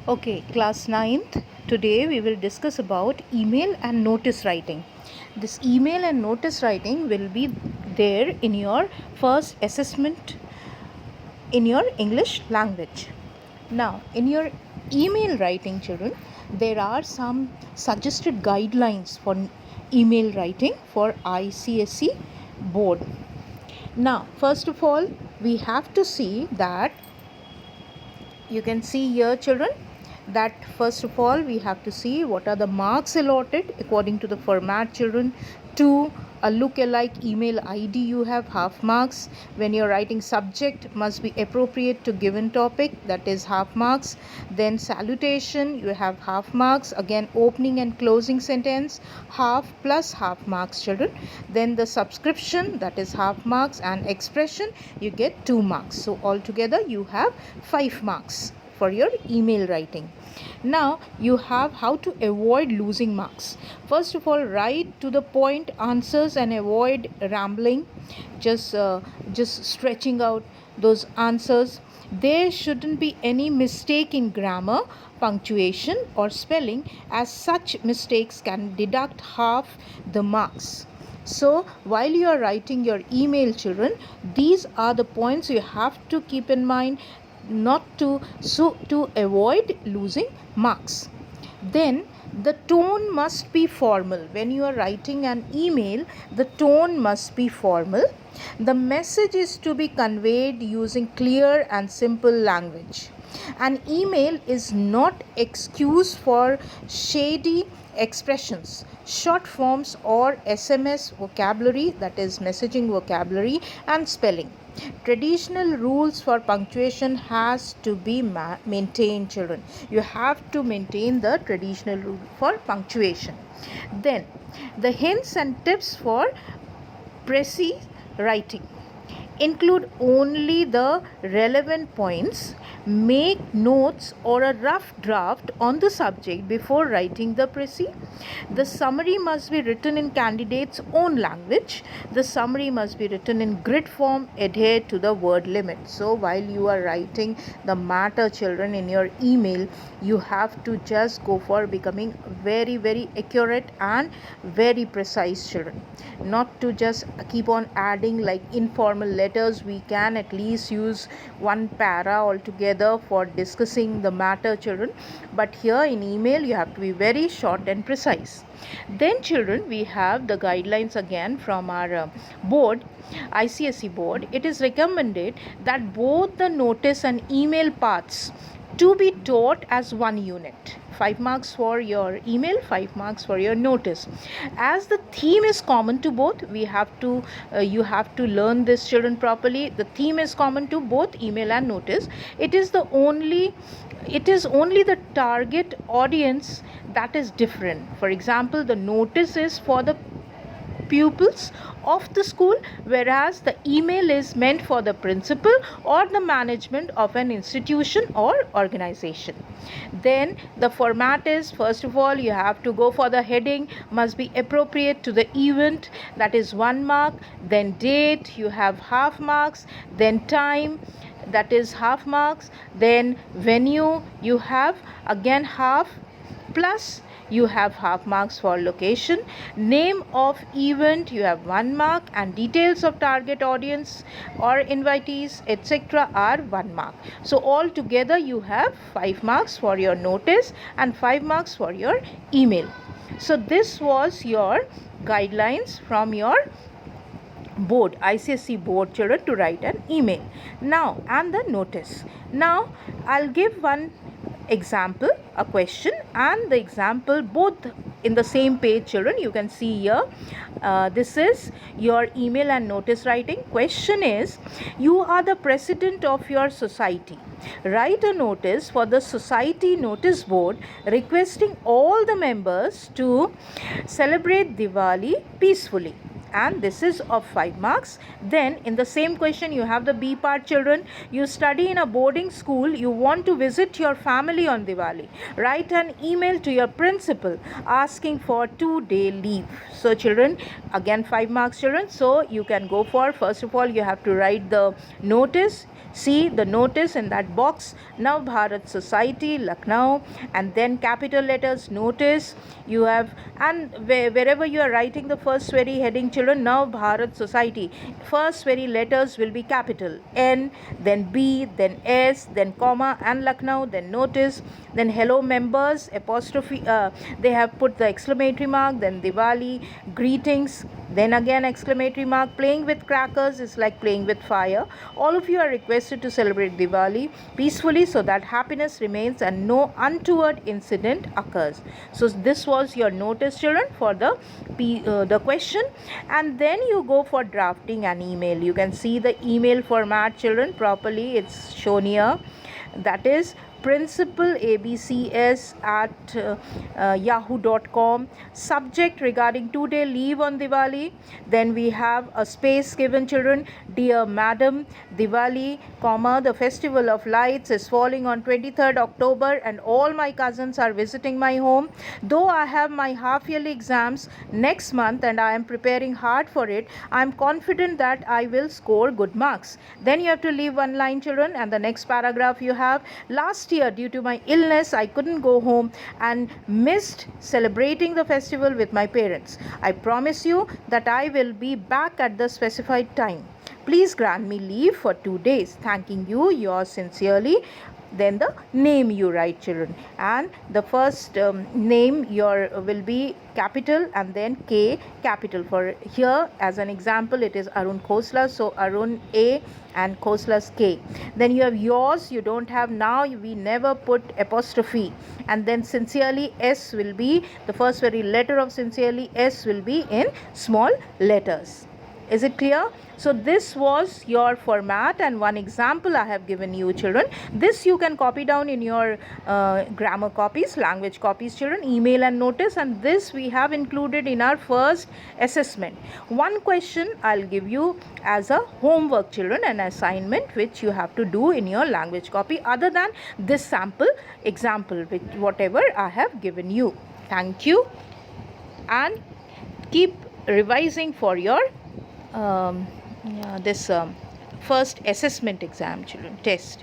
Okay, class 9th. Today we will discuss about email and notice writing. This email and notice writing will be there in your first assessment in your English language. Now, in your email writing, children, there are some suggested guidelines for email writing for ICSE board. Now, first of all, we have to see that you can see here, children, that first of all we have to see what are the marks allotted according to the format, children. To a look-alike email ID, you have half marks. When you're writing subject must be appropriate to given topic, that is half marks. Then salutation, you have half marks. Again, opening and closing sentence, half plus half marks, children. Then the subscription, that is half marks, and expression, you get 2 marks. So altogether you have 5 marks for your email writing. Now you have how to avoid losing marks. First of all, write to the point answers and avoid rambling, just stretching out those answers. There shouldn't be any mistake in grammar, punctuation or spelling, as such mistakes can deduct half the marks. So while you are writing your email, children, these are the points you have to keep in mind, not to avoid losing marks. Then the tone must be formal. When you are writing an email, the tone must be formal. The message is to be conveyed using clear and simple language. An email is not excuse for shady expressions, short forms or SMS vocabulary, that is messaging vocabulary, and spelling. Traditional rules for punctuation has to be maintained, children. You have to maintain the traditional rule for punctuation. Then the hints and tips for precise writing include only the relevant points. Make notes or a rough draft on the subject before writing the précis. The summary must be written in candidate's own language. The summary must be written in grid form. Adhere to the word limit. So while you are writing the matter, children, in your email, you have to just go for becoming very, very accurate and very precise, children. Not to just keep on adding like informal letters. We can at least use one para altogether for discussing the matter, children, but here in email you have to be very short and precise. Then, children, we have the guidelines again from our board, ICSE board. It is recommended that both the notice and email parts to be taught as one unit. 5 marks for your email, 5 marks for your notice. As the theme is common to both, you have to learn this, children, properly. The theme is common to both email and notice. It is only the target audience that is different. For example, the notice is for the pupils of the school, whereas the email is meant for the principal or the management of an institution or organization. Then the format is, first of all, you have to go for the heading, must be appropriate to the event, that is 1 mark. Then date, you have half marks. Then time, that is half marks. Then venue, you have again half, plus you have half marks for location. Name of event, you have 1 mark, and details of target audience or invitees, etc., are 1 mark. So altogether you have 5 marks for your notice and 5 marks for your email. So this was your guidelines from your board, ICSE board, children, to write an email. Now, and the notice. Now I'll give one example, a question and the example, both in the same page, children. You can see here, this is your email and notice writing. Question is, you are the president of your society. Write a notice for the society notice board requesting all the members to celebrate Diwali peacefully. and this is of 5 marks. Then in the same question you have the B part, children. You study in a boarding school, you want to visit your family on Diwali. Write an email to your principal asking for 2-day leave. So children, again 5 marks, children. So you can go for, first of all you have to write the notice. See the notice in that box, Nav Bharat Society, Lucknow, and then capital letters notice you have, and wherever you are writing the first very heading, children, Nav Bharat Society, first very letters will be capital N, then B, then S, then comma, and Lucknow, then notice, then hello members, apostrophe, they have put the exclamatory mark, then Diwali, greetings, then again exclamatory mark. Playing with crackers is like playing with fire. All of you are requested to celebrate Diwali peacefully so that happiness remains and no untoward incident occurs. So this was your notice, children, for the question. And then you go for drafting an email. You can see the email format, children, properly. It's shown here. That is principalabcs@yahoo.com. Subject regarding 2-day leave on Diwali. Then we have a space given, children. Dear Madam, Diwali, comma, the festival of lights is falling on 23rd October and all my cousins are visiting my home. Though I have my half-yearly exams next month and I am preparing hard for it, I am confident that I will score good marks. Then you have to leave one line, children, and the next paragraph you have, last year due to my illness I couldn't go home and missed celebrating the festival with my parents. I promise you that I will be back at the specified time. Please grant me leave for 2 days. Thanking you, yours sincerely. Then the name you write, children, and the first name will be capital and then K capital. For here as an example it is Arun Khosla, so Arun A and Khosla's K. Then you have yours, you don't have, now we never put apostrophe, and then sincerely S will be the first very letter of sincerely, S will be in small letters. Is it clear? So this was your format and one example I have given you, children. This you can copy down in your grammar copies, language copies, children, email and notice, and this we have included in our first assessment. One question I'll give you as a homework, children, an assignment which you have to do in your language copy other than this sample example with whatever I have given you. Thank you, and keep revising for your this first assessment exam, children, test.